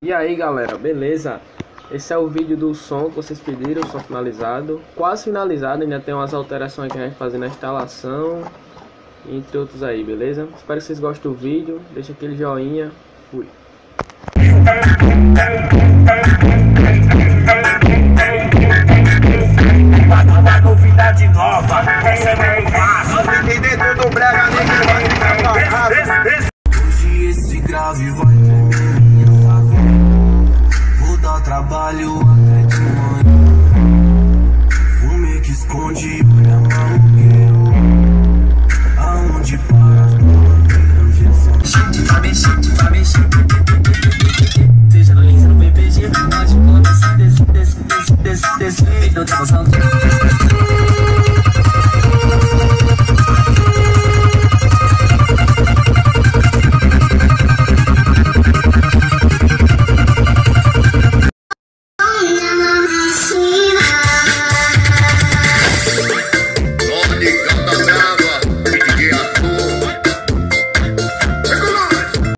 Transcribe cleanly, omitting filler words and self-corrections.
E aí galera, beleza? Esse é o vídeo do som que vocês pediram, som finalizado. Quase finalizado, ainda tem umas alterações que a gente vai fazer na instalação, entre outros aí, beleza? Espero que vocês gostem do vídeo, deixa aquele joinha, fui! Novidade nova, essa é muito fácil. Entender tudo brega, ninguém vai ficar parado. Hoje esse grave vai tremer minha favela. Vou dar trabalho até de manhã. Fume que esconde, olha maluqueiro. Aonde para as bolas viram injeção. Seja no Lins, no PPG, pode começar desse. Então tá gostando.